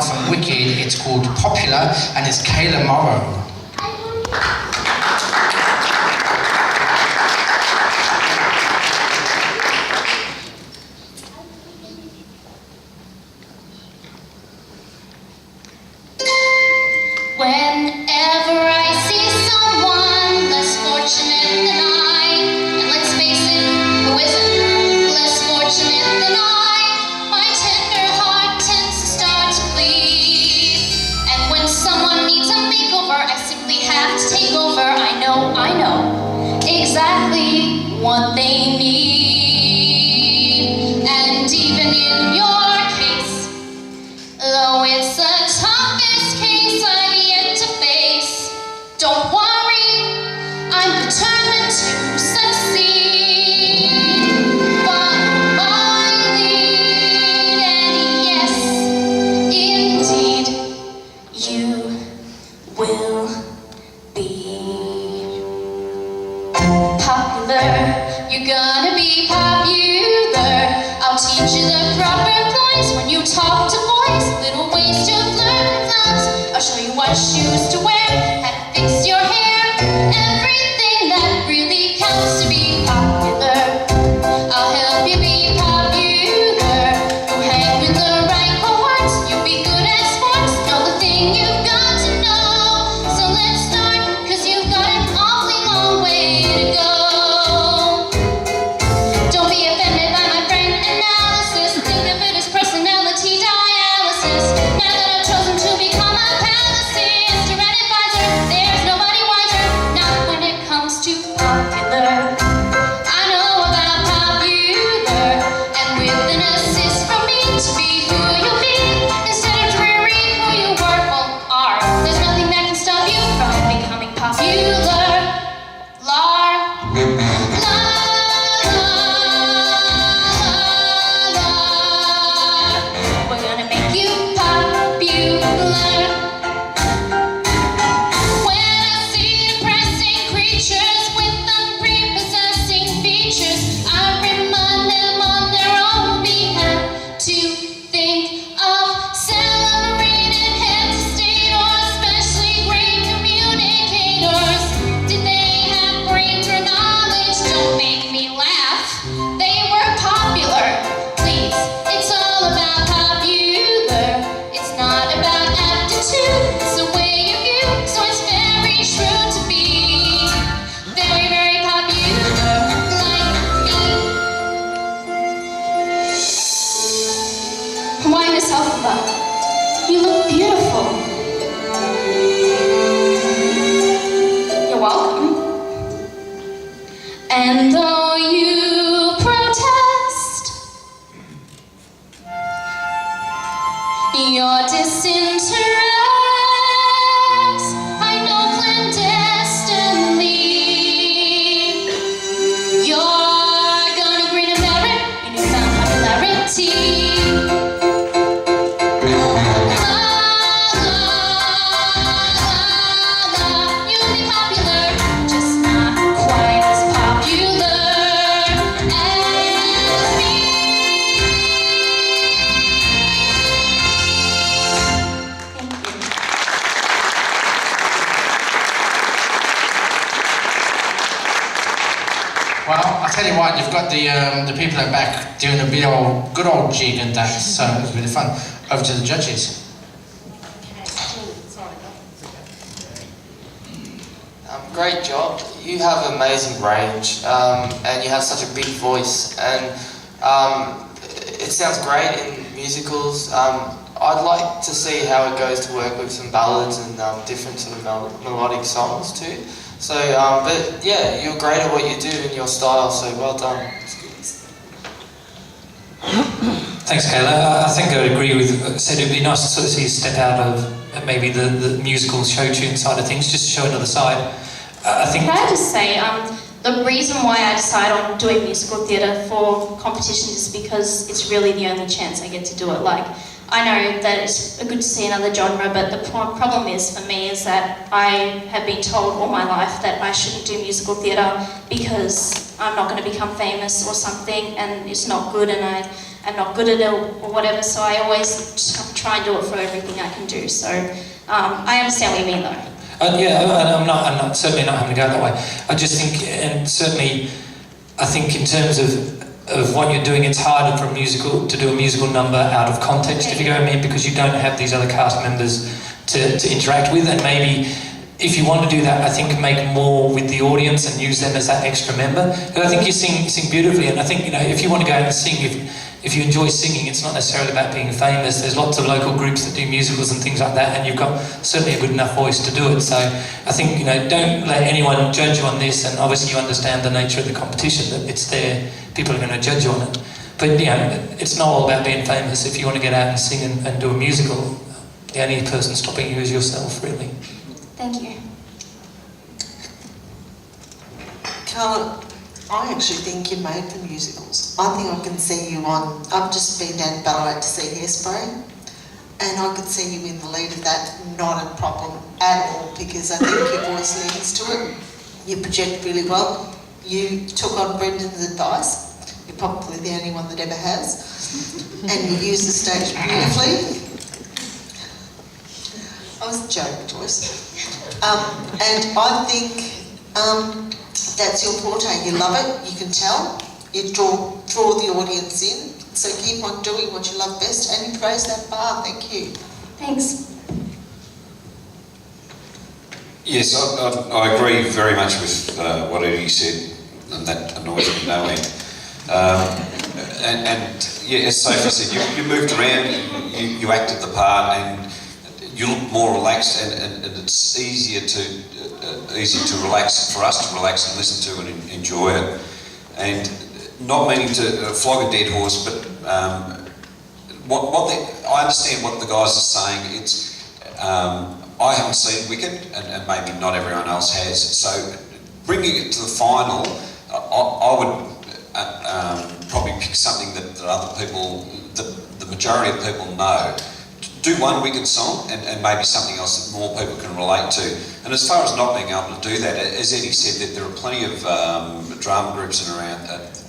from Wicked. It's called Popular and it's Kayla Morrow. Whenever I see someone less fortunate than I, and let's face it, who isn't less fortunate than I, my tender heart tends to start to bleed. And when someone needs a makeover, I simply have to take over. I know exactly what they need. And even in your case, though it's the toughest case I've yet to face, don't worry, I'm determined to succeed. Follow my lead, and yes, indeed, you will be popular. You're gonna be popular. I'll teach you the proper points when you talk to boys, little ways to flirt with thumbs. I'll show you what shoes to wear, how to fix your hair, everything that really counts to be popular. I'll help you be popular. You hang with the right cohorts, you'll be good at sports, know the thing you've got to know. So let's start, cause you've got an awfully long way to go. Don't be offended by my brain analysis. Think of it as personality dialysis. Now that I've chosen to become a palisade or an advisor, there's nobody wiser. Not when it comes to popular. I know about popular, and with an assist from me to be who you'll be instead of dreary who you were or are. There's nothing that can stop you from becoming popular. Lar. We're gonna make you popular. When I see depressing creatures with unprepossessing features, I remind them on their own behalf to think of celebrated heads of state or especially great communicators. Did they have brains or knowledge? Don't make me laugh. They were popular. Please, it's all about popular. It's not about aptitude. It's the way you view. So it's very true to be very, very popular, like me. Why, Miss Alpha? You look beautiful. You're welcome. And though you protest your disinterest, I know clandestinely you're gonna grin and bear it, your newfound popularity. You'll be popular, just not quite as popular as me. Thank you. Well, I'll tell you what, you've got the people at back doing a bit of good old jig and dance, so it was really fun. Over to the judges. Great job. You have amazing range, and you have such a big voice, and it sounds great in musicals. I'd like to see how it goes to work with some ballads and different sort of melodic songs too. So, but yeah, you're great at what you do in your style, so well done. It's good. Thanks, Kayla. I think I would agree with said it'd be nice to sort of see you step out of maybe the musical show tune side of things, just to show another side. I think. Can I just say, the reason why I decided on doing musical theatre for competitions is because it's really the only chance I get to do it. Like, I know that it's good to see another genre, but the problem is for me is that I have been told all my life that I shouldn't do musical theatre because I'm not going to become famous or something, and it's not good, and I'm not good at it or whatever. So I always try and do it for everything I can do. So I understand what you mean, though. Yeah, I'm not certainly not having to go that way. I just think, and certainly, I think in terms of what you're doing, it's harder for to do a musical number out of context, if you go with me, because you don't have these other cast members to interact with, and maybe if you want to do that, I think make more with the audience and use them as that extra member. But I think you sing beautifully, and I think, you know, if you want to go out and sing, if you enjoy singing, it's not necessarily about being famous. There's lots of local groups that do musicals and things like that, and you've got certainly a good enough voice to do it. So I think, you know, don't let anyone judge you on this, and obviously you understand the nature of the competition, that it's there, people are going to judge you on it. But, you know, it's not all about being famous. If you want to get out and sing and do a musical, the only person stopping you is yourself, really. Thank you. Kayla, I actually think you're made for musicals. I think I can see you on... I've just been down to Ballarat to see Hairspray, and I could see you in the lead of that, not a problem at all, because I think your voice leans to it. You project really well. You took on Brendan's advice. You're probably the only one that ever has. And you use the stage beautifully. I was joking, Joyce. And I think that's your forte. You love it, you can tell. You draw the audience in. So keep on doing what you love best, and you praise that bar. Thank you. Thanks. Yes, I agree very much with what Eddie said, and that annoys me no end. And yeah, as Sophie said, you moved around, you acted the part, and you look more relaxed, and it's easier to relax, for us to relax and listen to and enjoy it. And not meaning to flog a dead horse, but I understand what the guys are saying. It's I haven't seen Wicked, and maybe not everyone else has. So bringing it to the final, I would probably pick something that other people, the majority of people know. Do one Wicked song and maybe something else that more people can relate to. And as far as not being able to do that, as Eddie said, that there are plenty of drama groups and around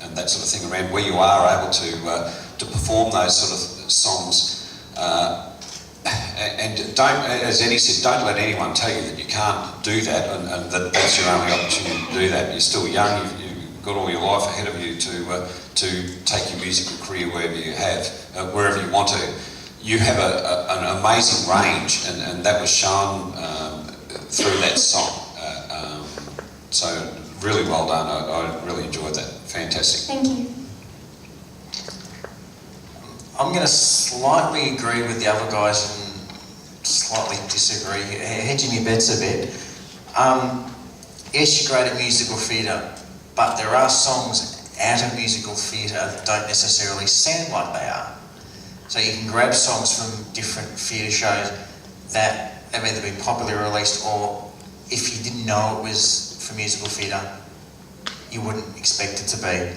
and that sort of thing around where you are able to perform those sort of songs. And don't, as Eddie said, don't let anyone tell you that you can't do that and that that's your only opportunity to do that. You're still young. You've got all your life ahead of you to take your musical career wherever you want to. You have an amazing range, and that was shown through that song. So really well done. I really enjoyed that. Fantastic. Thank you. I'm going to slightly agree with the other guys and slightly disagree, hedging your bets a bit. Yes, you're great at musical theatre, but there are songs out of musical theatre that don't necessarily sound like they are. So you can grab songs from different theatre shows that have either been popularly released, or if you didn't know it was for musical theatre, you wouldn't expect it to be.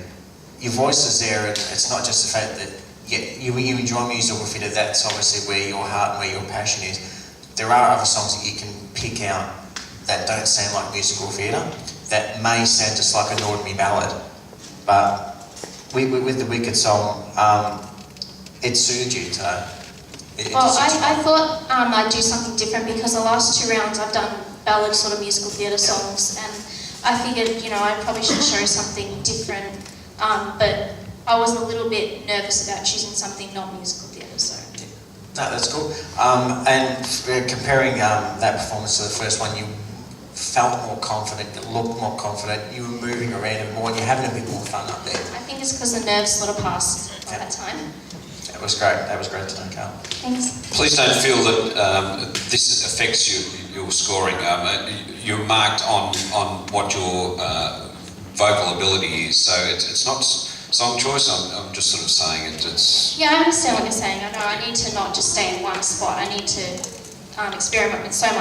Your voice is there, and it's not just the fact that you enjoy musical theatre, that's obviously where your heart and where your passion is. There are other songs that you can pick out that don't sound like musical theatre, that may sound just like an ordinary ballad, but with the Wicked song, it suited you to... I thought I'd do something different, because the last 2 rounds I've done ballad sort of musical theatre songs, and I figured, you know, I probably should show something different, but I was a little bit nervous about choosing something not musical theatre, so... No, that's cool. And comparing that performance to the first one, you felt more confident, you looked more confident, you were moving around more, and you're having a bit more fun up there. I think it's because the nerves sort of passed by that time. That was great. That was great to know, Carl. Thanks. Please don't feel that this affects your scoring. You're marked on what your vocal ability is, so it's not song choice. I'm just sort of saying it. Yeah, I understand what you're saying. I know I need to not just stay in one spot. I need to experiment with so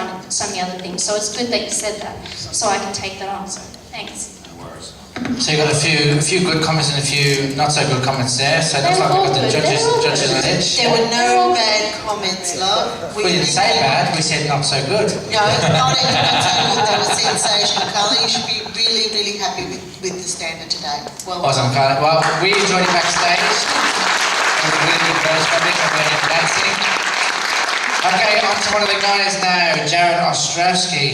many other things. So it's good that you said that, so I can take that on. So thanks. No worries. So you got a few good comments and a few not so good comments there. So it looks like we've got the judges on edge. There were no bad comments, love. We didn't say bad, we said not so good. No, not everyone said they were sensational, Carla. You should be really, really happy with the standard today. Well done. Awesome, Carla. Well, we enjoyed it backstage. It was really good, very public, and very dancing. Okay, on to one of the guys now, Jared Ostrowski.